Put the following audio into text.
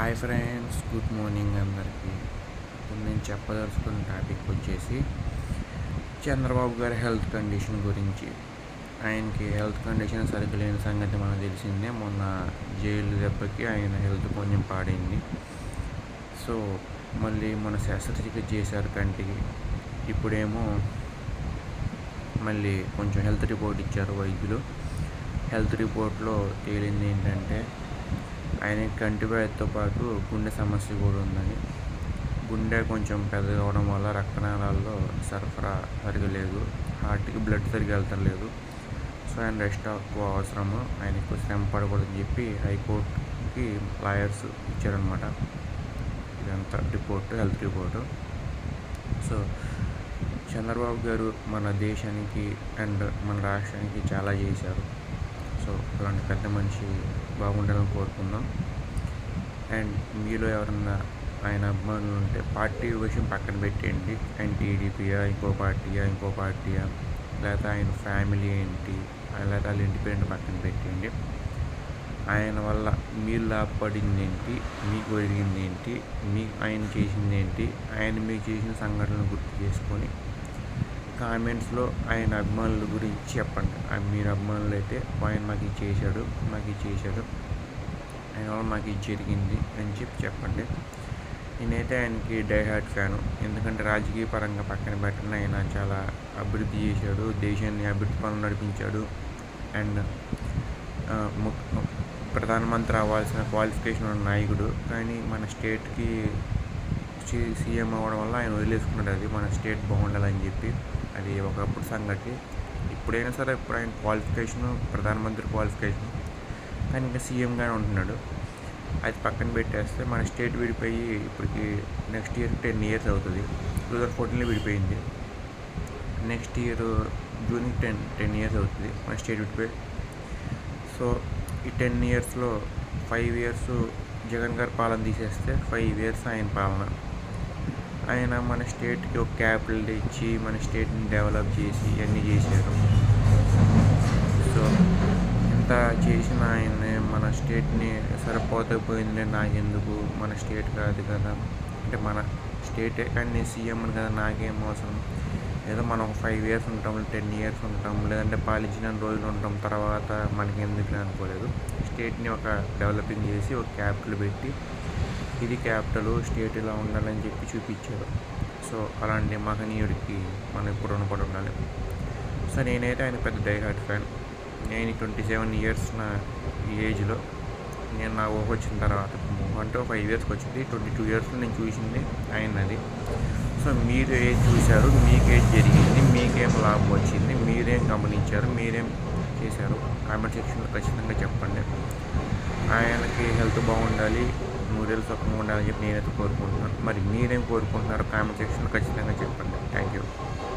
Hi friends, good morning అందరికీ. ఇప్పుడు నేను చెప్పదలుచుకున్న టాపిక్ వచ్చేసి చంద్రబాబు గారి హెల్త్ కండిషన్ గురించి. ఆయనకి హెల్త్ కండిషన్ సరిగ్గా లేని సంగతి మనకు తెలిసిందే. మొన్న జైలు దెబ్బకి ఆయన హెల్త్ కొంచెం పాడైంది. సో మళ్ళీ మన శస్త్రచికిత్స చేశారు కంటికి. ఇప్పుడేమో మళ్ళీ కొంచెం హెల్త్ రిపోర్ట్ ఇచ్చారు వైద్యులు. హెల్త్ రిపోర్ట్లో తేలింది ఏంటంటే ఆయన కంటి వ్యాధితో పాటు గుండె సమస్య కూడా ఉందని. గుండె కొంచెం పెద్దగా అవడం వల్ల రక్తనాళాల్లో సరఫరా సరిగా లేదు, హార్ట్కి బ్లడ్ సరిగా వెళ్తలేదు. సో ఆయన రెస్ట్ ఎక్కువ అవసరము, ఆయన ఎక్కువ శ్రమ పడకూడదని చెప్పి హైకోర్టుకి లాయర్స్ ఇచ్చారనమాట. ఇదంతా report, health report. So Chandrababu గారు మన దేశానికి అండ్ మన రాష్ట్రానికి చాలా చేశారు. సో అలాంటి పెద్ద మనిషి బాగుండాలని కోరుకుందాం. అండ్ మీలో ఎవరన్నా ఆయన అభిమానులు ఉంటే పార్టీ విషయం పక్కన పెట్టేయండి. అండ్ టీడీపీయా, ఇంకో పార్టీయా, లేకపోతే ఆయన ఫ్యామిలీ ఏంటి, లేకపోతే వాళ్ళు ఇండిపెండెంట్ పక్కన పెట్టేయండి. ఆయన వల్ల మీరు లాభపడింది ఏంటి, మీకు ఒరిగింది ఏంటి, ఆయన చేసింది ఏంటి, ఆయన మీకు చేసిన సంఘటనలు గుర్తు చేసుకొని కామెంట్స్లో ఆయన అభిమానుల గురించి చెప్పండి. మీరు అభిమానులు అయితే ఆయన మాకు ఇది చేశాడు, ఆయన వల్ల మాకు ఇది జరిగింది అని చెప్పండి. నేనైతే ఆయనకి డైహార్ట్ ఫ్యాను. ఎందుకంటే రాజకీయ పరంగా పక్కన పెట్టిన ఆయన చాలా అభివృద్ధి చేశాడు, దేశాన్ని అభివృద్ధి పనులు నడిపించాడు. అండ్ ప్రధానమంత్రి అవ్వాల్సిన క్వాలిఫికేషన్ ఉన్న నాయకుడు. కానీ మన స్టేట్కి సీఎం అవ్వడం వల్ల ఆయన వదిలేసుకున్నాడు. అది మన స్టేట్ బాగుండాలని చెప్పి. అది ఒకప్పుడు సంగతి. ఇప్పుడైనా సరే ఇప్పుడు ఆయన క్వాలిఫికేషను ప్రధానమంత్రి క్వాలిఫికేషన్, కానీ ఇంకా సీఎంగానే ఉంటున్నాడు. అది పక్కన పెట్టేస్తే మన స్టేట్ విడిపోయి ఇప్పటికి నెక్స్ట్ ఇయర్ 10 years అవుతుంది. 2014లో విడిపోయింది. నెక్స్ట్ ఇయర్ జూన్కి 10 years అవుతుంది మన స్టేట్ విడిపోయి. సో ఈ 10 yearsలో 5 years జగన్ గారి పాలన తీసేస్తే 5 years ఆయన పాలన. ఆయన మన స్టేట్కి ఒక క్యాపిటల్ ఇచ్చి మన స్టేట్ని డెవలప్ చేసి ఇవన్నీ చేశారు. సో ఇంత చేసిన ఆయన్ని మన స్టేట్ని సరిపోతపోయింది నాకెందుకు, మన స్టేట్ కాదు కదా, అంటే మన స్టేటే కానీ నేను సీఎంని కదా, నాకేం అవసరం, ఏదో మనం ఒక 5 years ఉంటాం, 10 years ఉంటాం, లేదంటే పాలించిన రోజులు ఉంటాం, తర్వాత మనకి ఎందుకు అనుకోలేదు. స్టేట్ని ఒక డెవలపింగ్ చేసి ఒక క్యాపిటల్ పెట్టి ఇది క్యాపిటల్, స్టేట్ ఇలా ఉండాలని చెప్పి చూపించారు. సో అలాంటి మహనీయుడికి మనం ఎప్పుడు రుణపడి ఉండాలి. సో నేనైతే ఆయన పెద్ద డైహార్ట్ ఫ్యాన్. నేను 27 years నా ఈ ఏజ్లో నేను నా ఊహ వచ్చిన తర్వాత అంటే 5 yearsకి వచ్చింది. 22 yearsలో నేను చూసింది ఆయనది. సో మీరు ఏం చూశారు, మీకేం జరిగింది, మీకేం లాభం వచ్చింది, మీరేం గమనించారు, మీరేం చేశారు కామెంట్ సెక్షన్లో ఖచ్చితంగా చెప్పండి. ఆయనకి హెల్త్ బాగుండాలి, నూరేళ్ళు సుఖంగా ఉండాలని చెప్పి నేనైతే కోరుకుంటున్నాను. మరి మీరేం కోరుకుంటున్నారో కామెంట్ సెక్షన్లో ఖచ్చితంగా చెప్పండి. Thank you.